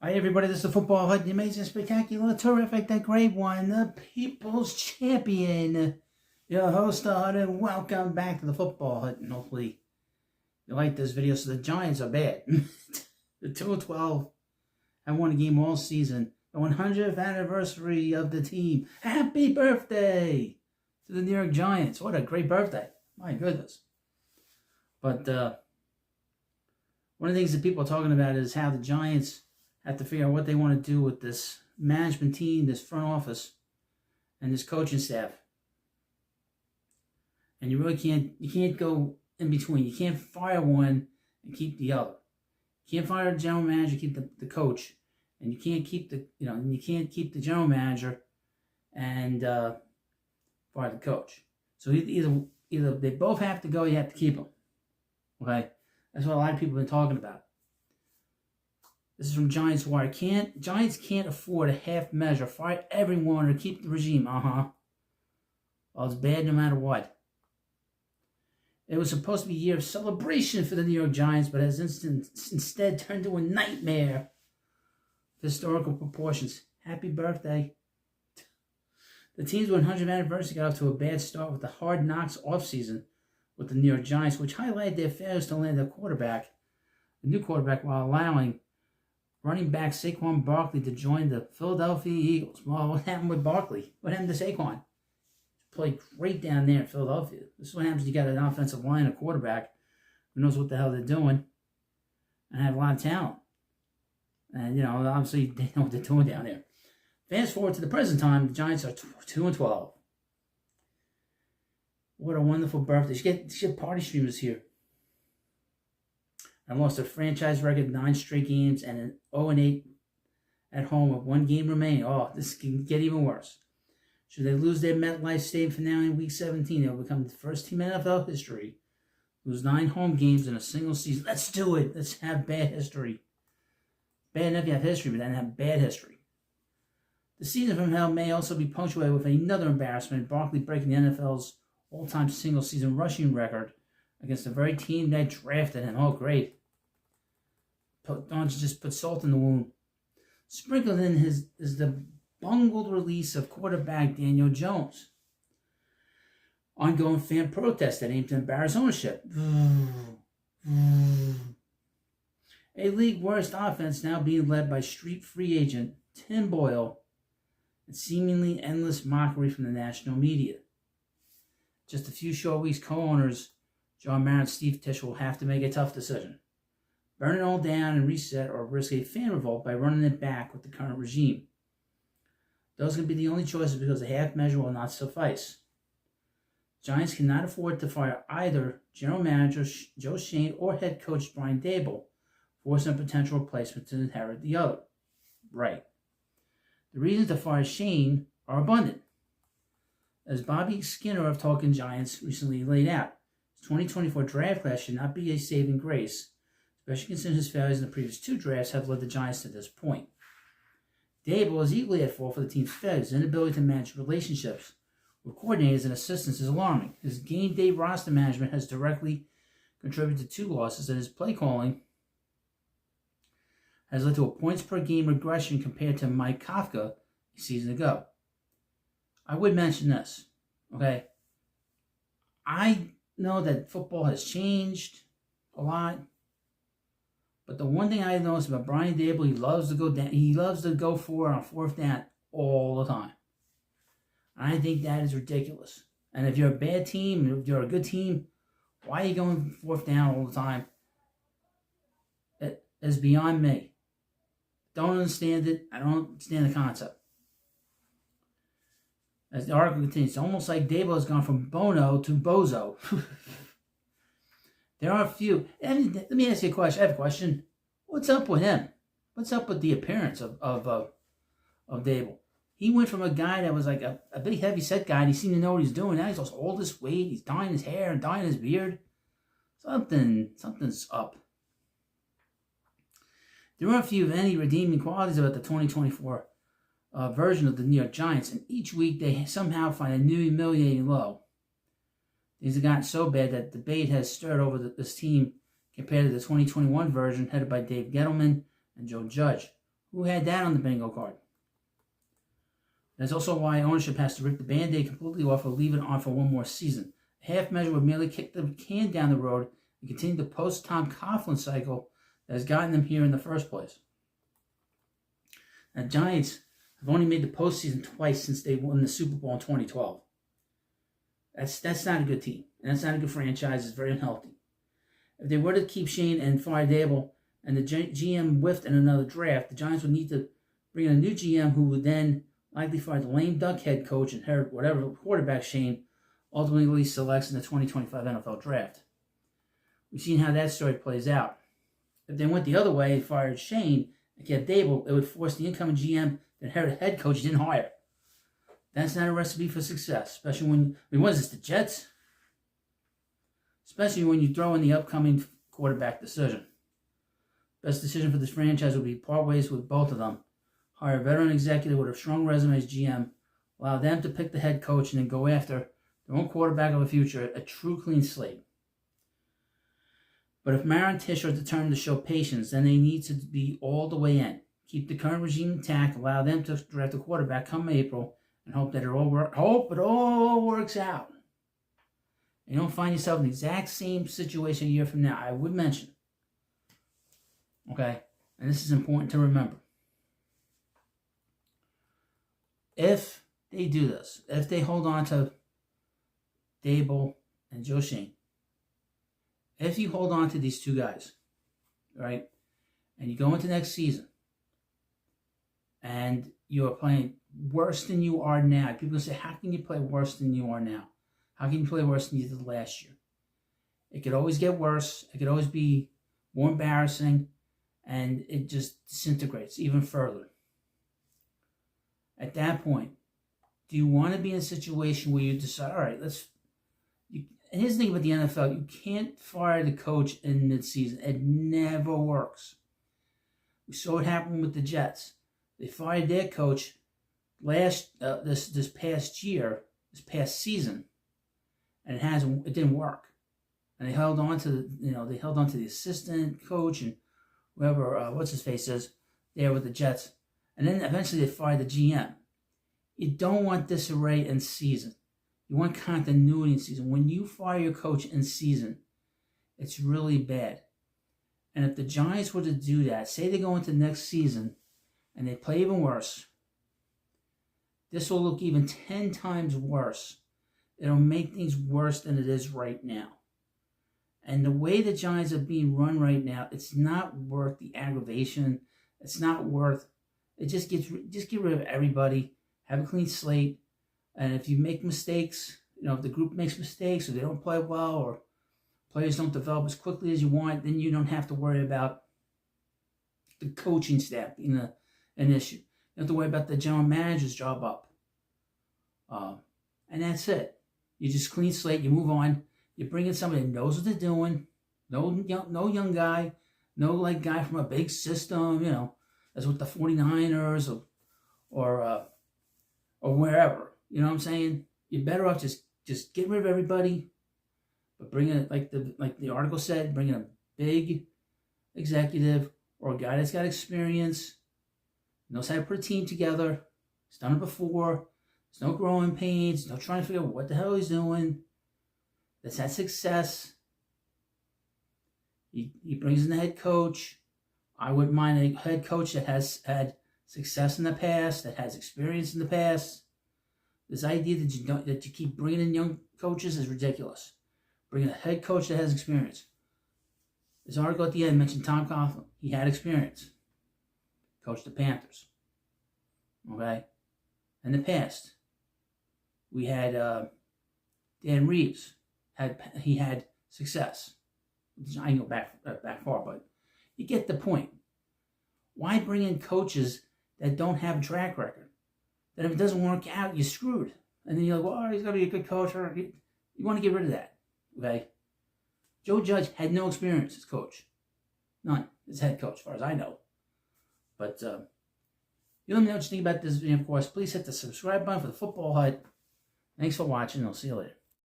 Hi everybody, this is the Football Hut, the amazing, spectacular, terrific, the great one, the People's Champion, your host, the Hut, and welcome back to the Football Hut, and hopefully you like this video. So the Giants are bad. The 2-12 have won a game all season. The 100th anniversary of the team. Happy birthday to the New York Giants. What a great birthday. My goodness. But one of the things that people are talking about is how the Giants have to figure out what they want to do with this management team, this front office, and this coaching staff. And you really can't go in between. You can't fire one and keep the other. You can't fire the general manager, keep the coach, and you can't keep the general manager and fire the coach. So either they both have to go, you have to keep them. Okay, that's what a lot of people have been talking about. This is from Giants Wire. Giants can't afford a half measure. Fire everyone or keep the regime. Well, it's bad no matter what. It was supposed to be a year of celebration for the New York Giants, but has instead turned into a nightmare of historical proportions. Happy birthday. The team's 100th anniversary got off to a bad start with the hard knocks offseason with the New York Giants, which highlighted their failures to land a new quarterback, while allowing running back Saquon Barkley to join the Philadelphia Eagles. Well, what happened with Barkley? What happened to Saquon? He played great down there in Philadelphia. This is what happens when you got an offensive line, a quarterback who knows what the hell they're doing and have a lot of talent. And, obviously they know what they're doing down there. Fast forward to the present time, the Giants are 2-12. What a wonderful birthday. You get party streamers here. And lost a franchise record 9 straight games and an 0-8 at home with 1 game remaining. Oh, this can get even worse. Should they lose their MetLife Stadium finale in Week 17, they'll become the first team in NFL history lose 9 home games in a single season. Let's do it. Let's have bad history. Bad enough you have history, but then have bad history. The season from hell may also be punctuated with another embarrassment, Barkley breaking the NFL's all-time single-season rushing record against the very team that drafted him. Oh, great. Don't just put salt in the wound. Sprinkled in is the bungled release of quarterback Daniel Jones. Ongoing fan protests that aim to embarrass ownership. A league worst offense now being led by street free agent Tim Boyle, and seemingly endless mockery from the national media. Just a few short weeks, co-owners John Mara and Steve Tisch will have to make a tough decision. Burn it all down and reset, or risk a fan revolt by running it back with the current regime. Those can be the only choices because the half measure will not suffice. Giants cannot afford to fire either general manager Joe Schoen or head coach Brian Daboll, forcing a potential replacement to inherit the other. Right. The reasons to fire Schoen are abundant. As Bobby Skinner of Talking Giants recently laid out, 2024 draft class should not be a saving grace, especially considering his failures in the previous 2 drafts have led the Giants to this point. Daboll is equally at fault for the team's failures. His inability to manage relationships with coordinators and assistants is alarming. His game day roster management has directly contributed to 2 losses, and his play calling has led to a points per game regression compared to Mike Kafka a season ago. I would mention this, okay? I know that football has changed a lot, but the one thing I noticed about Brian Daboll, he loves to go down. He loves to go for it on 4th down all the time. I think that is ridiculous. And if you're a bad team, if you're a good team, why are you going 4th down all the time? It is beyond me. Don't understand it. I don't understand the concept. As the article continues, it's almost like Daboll has gone from Bono to Bozo. There are a few. Let me ask you a question. I have a question. What's up with him? What's up with the appearance of Daboll? He went from a guy that was like a big heavy set guy, and he seemed to know what he's doing. Now he's lost all this weight. He's dyeing his hair and dyeing his beard. Something's up. There are a few, if any, redeeming qualities about the 2024 version of the New York Giants, and each week they somehow find a new humiliating low. These have gotten so bad that debate has stirred over this team compared to the 2021 version headed by Dave Gettleman and Joe Judge, Who had that on the bingo card? That's also why ownership has to rip the Band-Aid completely off or leave it on for one more season. A half measure would merely kick the can down the road and continue the post-Tom Coughlin cycle that has gotten them here in the first place. Now, Giants have only made the postseason twice since they won the Super Bowl in 2012. That's not a good team, and that's not a good franchise. It's very unhealthy. If they were to keep Schoen and fire Daboll, and the GM whiffed in another draft, the Giants would need to bring in a new GM who would then likely fire the lame duck head coach and inherit whatever quarterback Schoen ultimately selects in the 2025 NFL Draft. We've seen how that story plays out. If they went the other way and fired Schoen and kept Daboll, it would force the incoming GM to inherit a head coach he didn't hire. That's not a recipe for success, especially when, what is this, the Jets? Especially when you throw in the upcoming quarterback decision. Best decision for this franchise would be part ways with both of them. Hire a veteran executive with a strong resume as GM, allow them to pick the head coach, and then go after their own quarterback of the future, a true clean slate. But if Mara and Tish are determined to show patience, then they need to be all the way in. Keep the current regime intact, allow them to draft a quarterback come April, and hope that it all works out. And you don't find yourself in the exact same situation a year from now. I would mention. Okay? And this is important to remember. If they do this, if they hold on to Daboll and Joe Schoen, if you hold on to these two guys, right, and you go into next season, and you are playing worse than you are now, people say, how can you play worse than you are now? How can you play worse than you did last year? It could always get worse. It could always be more embarrassing, and it just disintegrates even further. At that point, do you want to be in a situation where you decide, all right, and here's the thing about the NFL, you can't fire the coach in midseason. It never works. We saw it happen with the Jets. They fired their coach this past season, and it didn't work. And they held on to the assistant coach and whoever what's his face is there with the Jets, and then eventually they fired the GM. You don't want disarray in season. You want continuity in season. When you fire your coach in season, it's really bad. And if the Giants were to do that, say they go into next season and they play even worse, this will look even 10 times worse. It'll make things worse than it is right now. And the way the Giants are being run right now, it's not worth the aggravation. It's not worth it. Just get rid of everybody. Have a clean slate. And if you make mistakes, if the group makes mistakes or they don't play well or players don't develop as quickly as you want, then you don't have to worry about the coaching staff being an issue. You don't have to worry about the general manager's job up. And that's it. You just clean slate. You move on. You bring in somebody that knows what they're doing. No young guy. No guy from a big system. That's what the 49ers or wherever. You know what I'm saying? You're better off just get rid of everybody, but bring in, like the article said, bring in a big executive or a guy that's got experience, knows how to put a team together. He's done it before. There's no growing pains. No trying to figure out what the hell he's doing. That's had success. He brings in the head coach. I wouldn't mind a head coach that has had success in the past, that has experience in the past. This idea that you keep bringing in young coaches is ridiculous. Bring in a head coach that has experience. This article at the end mentioned Tom Coughlin. He had experience. Coached the Panthers. Okay? In the past, we had Dan Reeves. He had success. I can go back far, but you get the point. Why bring in coaches that don't have a track record? That if it doesn't work out, you're screwed. And then you're like, well, he's got to be a good coach. You want to get rid of that, okay? Joe Judge had no experience as coach. None. As head coach, as far as I know. But you let me know what you think about this video, of course. Please hit the subscribe button for the Football Hut. Thanks for watching. I'll see you later.